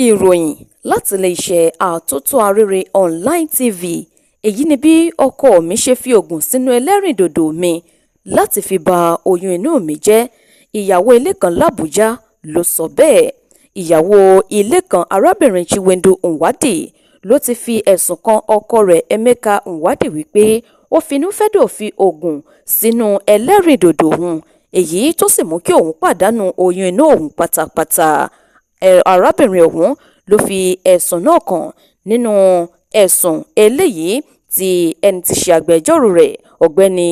Ìròyìn láti ilé-iṣẹ́ àtótó arére online TV. Èyí ni bí ọkọ mi ṣe fi oògùn sínú ẹlẹ́rìndòdò mi láti fi ba oyún inú mi jẹ́. Ìyàwó ilé kan l'Àbújá ló sọ bẹ́ẹ̀. Ìyàwó ilé kan arábìnrin Chinwendu Nwadị ló ti fi ẹ̀sùn kan ọkọ rẹ̀ Emeka Nwadị wípé ó finúfẹ́dọ̀ fi oògùn sínú ẹlẹ́rìndòdò òun, èyí tó sì mú kí òun pàdánù oyún inú òun pátápátá. Arábìnrin ọ̀hún ló fi ẹ̀sùn náà kàn nínú ẹ̀sùn eléyìí tí ẹni tí ṣe agbẹjọ́rò rẹ̀ ọ̀gbẹ́ni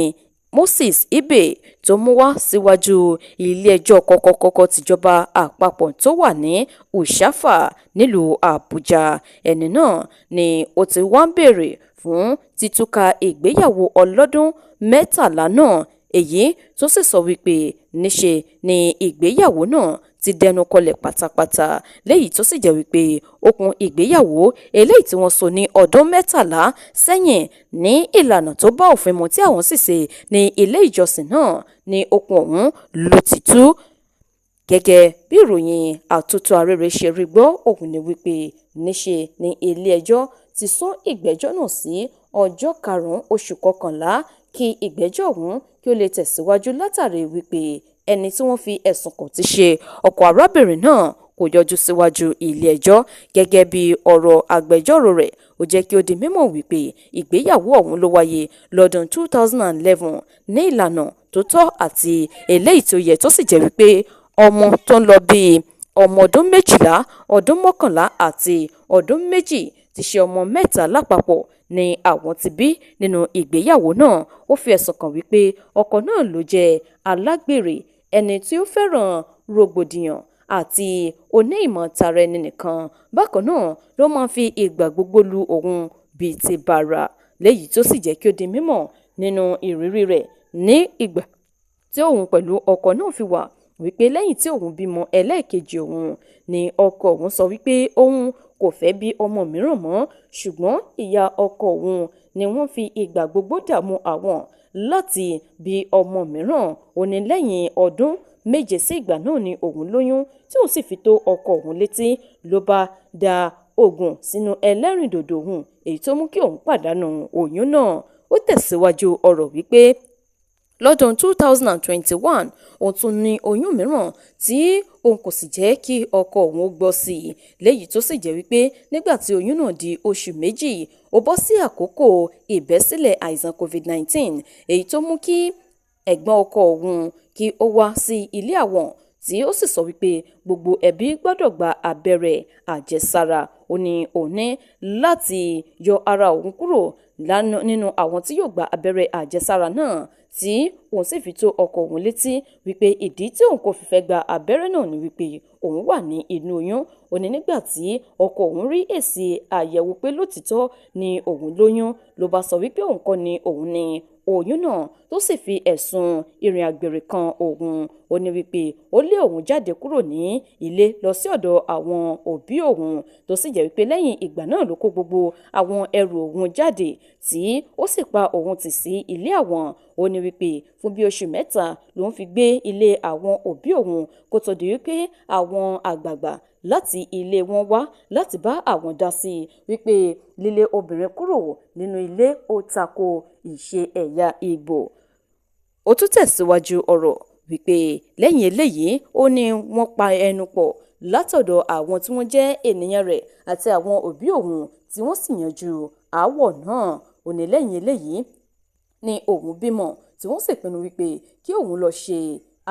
Moses Ibe tó mú wá síwájú ilé-ẹjọ́ kọ́kọ́kọ́kọ́ tìjọba àpapọ̀ tó wà ní Ushafa nílùú Àbújá. Ẹni náà ni ó ti wá ń béèrè fún títúká ìgbéyàwó ọlọ́dún 13 náà, èyí tó sì sọ wípé níṣe ni ìgbéyàwó náà ti dẹnu kọlẹ̀ pátápátá, léyìí tó sì jẹ́ wípé okùn ìgbéyàwó eléyìí tí wọ́n so ní ọdún 13 sẹ́yìn ní ìlànà tó bá òfin mu tí àwọn sì ṣe ní ilé ìjọsìn náà ni okùn ọ̀hún ló ti tú. Gẹ́gẹ́ bí ìròyìn àtótó arére ṣe rí gbọ́, òun ni wípé níṣe ni ilé-ẹjọ́ ti sún ìgbẹ́jọ́ náà sí ọjọ́ 5 oṣù kọkànlá kí ìgbẹ́jọ́ ọ̀hún kí ó lè tẹ̀síwájú látàrí wípé ẹni tí wọ́n fi ẹ̀sùn kàn ti ṣe ọkọ arábìnrin náà kò yọjú síwájú ilé-ẹjọ́. Gẹ́gẹ́ bí ọ̀rọ̀ agbẹjọ́rò rẹ̀, ó jẹ́ kí ó di mímọ̀ wípé ìgbéyàwó ọ̀hún ló wáyé lọ́dún 2011 ní ìlànà tó tọ́ àti eléyìí tó yẹ, tó sì jẹ́ wípé ọmọ tó ń lọ bíi ọmọ ọdún 12, ọdún 11 àti ọdún 2 ti ṣe ọmọ 3 lápapọ̀ ni àwọn ti bí nínú ìgbéyàwó náà. Ó fi ẹ̀sùn kàn wípé ọkọ náà ló jẹ́ alágbèrè, ẹni tí ó fẹ́ràn rògbòdìyàn àti oní ìmọ̀ tara ẹni nìkan. Bákan náà ló máa ń fi ìgbà gbogbo lu òun bíi ti bàrà, léyìí tó sì jẹ́ kí ó di mímọ̀ nínú ìrírí rẹ̀ ní ìgbà tí òun pẹ̀lú ọkọ náà fi wà wípé lẹ́yìn tí òun bímọ ẹlẹ́ẹ̀kejì òun ni ọkọ òun sọ wípé òun kò fẹ́ bí ọmọ mìíràn mọ́, ṣùgbọ́n ìyá ọkọ òun ni wọ́n fi ìgbà gbogbo dààmú àwọn láti bí ọmọ mìíràn. Ó ní lẹ́yìn ọdún 7 sí ìgbà náà ni òun lóyún, tí òun sì fi tó ọkọ òun létí ló bá da oògùn sínú ẹlẹ́rìndòdò òun, èyí tó mú kí òun pàdánù oyún náà. Ó tẹ̀síwájú ọ̀rọ̀ wípé lọ́dún 2021 òun tún ní oyún mìíràn tí òun kò sì jẹ́ kí ọkọ òun gbọ́ sí i, léyìí tó sì jẹ́ wípé nígbà tí oyún náà di oṣù 2 ó bọ́ sí àkókò ìbẹ́sílẹ̀ àìsàn COVID-19, èyí tó mú kí ẹ̀gbọ́n ọkọ òun kí ó wá sí ilé àwọn, tí ó sì sọ wípé gbogbo ẹbí gbọ́dọ̀ gba abẹ́rẹ́ àjẹsára. Ó ní òun ní láti yọ ara òun kúrò nínú àwọn tí yóò gba abẹ́rẹ́ àjẹsára náà, tí òun sì fi tó ọkọ òun létí wípé ìdí tí òun kò fi fẹ́ gba abẹ́rẹ́ náà ni wípé òun wà ní inú oyún. Ó ní nígbà tí ọkọ òun rí èsì àyẹ̀wò pé lótìítọ́ ni òun lóyún, ló bá sọ wípé òun kọ́ ni òun ní oyún náà, tó sì fi ẹ̀sùn ìrìn àgbèrè kan òun. Ó ní wípé ó lé òun jáde kúrò ní ilé lọ sí ọ̀dọ̀ àwọn òbí òun, tó sì jẹ́ wípé lẹ́yìn ìgbà náà ló kó gbogbo àwọn ẹrù òun jáde tí ó sì pa òun tì sí ilé àwọn. Ó ní wípé fún bí oṣù 3 lòun fi gbé ilé àwọn òbí òun kó tó di wípé àwọn àgbààgbà láti ilé wọn wá láti bá àwọn dá sí i wípé lílé obìnrin kúrò nínú ilé ó tako ìṣe ẹ̀yà Ìgbò. Ó tún tẹ̀síwájú ọ̀rọ̀ wípé lẹ́yìn eléyìí ó ní wọ́n pa ẹnu pọ̀ látọ̀dọ̀ àwọn tí wọ́n jẹ́ ènìyàn rẹ̀ àti àwọn òbí òun tí wọ́n sì yanjú aáwọ̀ náà. Ó ní lẹ́yìn eléyìí ni òun bímọ, tí wọ́n sì pinnu wípé kí òun lọ ṣe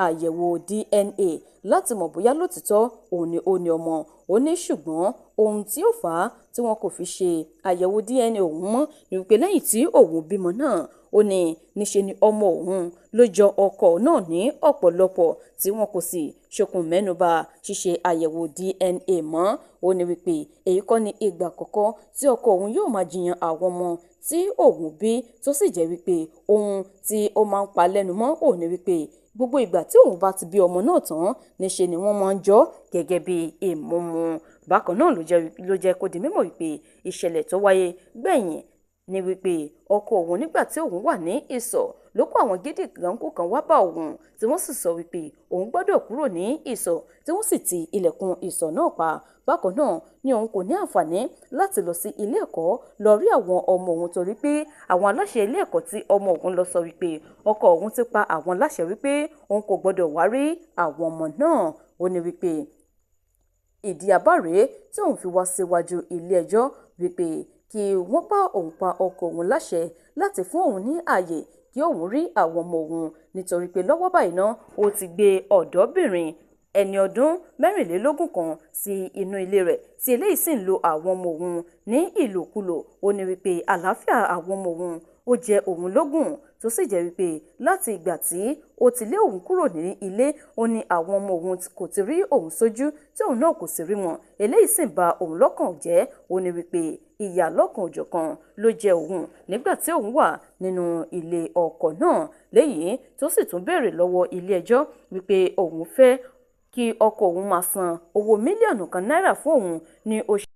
àyẹ̀wò DNA láti mọ̀ bóyá lótìítọ́ òun ni ó ní ọmọ. Ó ní ṣùgbọ́n ohun tí ó fà á tí wọn kò fi ṣe àyẹ̀wò DNA òun mọ́ ni wípé lẹ́yìn tí òun bímọ náà, ó ní níṣe ni ọmọ òun ló jọ ọkọ náà ní ọ̀pọ̀lọpọ̀, tí wọn kò sì ṣokùn mẹ́nuba ṣíṣe àyẹ̀wò DNA mọ́. Ó ní wípé èyí kọ́ ni ìgbà àkọ́kọ́ tí ọkọ òun yóò máa jiyàn àwọn ọmọ tí òun bí, tó sì jẹ́ wípé ohun tí ó máa ń pa lẹ́nu mọ́ òun ni wípé gbogbo ìgbà tí òun bá ti bí ọmọ náà tán níṣe ni wọ́n máa ń jọ gẹ́gẹ́ bí ìmúmu. Bákan náà ló jẹ́ kó di mímọ̀ wípé ìṣẹ̀lẹ̀ tó wáyé gbẹ̀yìn ni wípé ọkọ òun nígbà tí òun wà ní ìsọ̀ ló kó àwọn gédéǹgbà kan wá bá òun tí wọ́n sì sọ wípé òun gbọ́dọ̀ kúrò ní ìsọ̀ tí wọ́n sì ti ilẹ̀kùn ìsọ̀ náà pa. Bákan náà ni òun kò ní àǹfààní láti lọ sí ilé ẹ̀kọ́ lọ rí àwọn ọmọ òun torí pé àwọn aláṣẹ ilé ẹ̀kọ́ tí ọmọ òun lọ sọ wípé ọkọ òun ti pa àwọn láṣẹ wípé òun kò gbọ́dọ̀ wá rí àwọn ọmọ náà. Ó ní wípé ìdí àbá rèé tí òun fi wá síwájú ilé ẹjọ́ wípé kí wọ́n bá òun pa ọkọ òun láṣẹ láti fún òun ní ààyè kí òun rí àwọn ọmọ òun nítorí pé lọ́wọ́ báyìí náà ó ti gbé ọ̀dọ́bìnrin ẹni ọdún 24 kan sí inú ilé rẹ̀ tí eléyìí sì ń lo àwọn ọmọ òun ní ìlòkulò. Ó ní wípé àlàáfíà àwọn ọmọ òun ó jẹ òun lógún tó sì jẹ́ wípé láti ìgbà tí ó ti lé òun kúrò ní ilé ó ní àwọn ọmọ òun kò ti rí òun sójú tí òun náà kò sì rí wọn. Eléyìí sì ń ba òun lọ́kàn jẹ́. Ó ní wípé ìyà lọ́kan òjọ̀kan ló jẹ òun nígbà tí òun wà nínú ilé ọkọ náà, léyìí tó sì tún béèrè lọ́wọ́ ilé ẹjọ́ wípé òun fẹ́ kí ọkọ òun máa san owó mílíọ̀nù kan náírà fún òun ní oṣù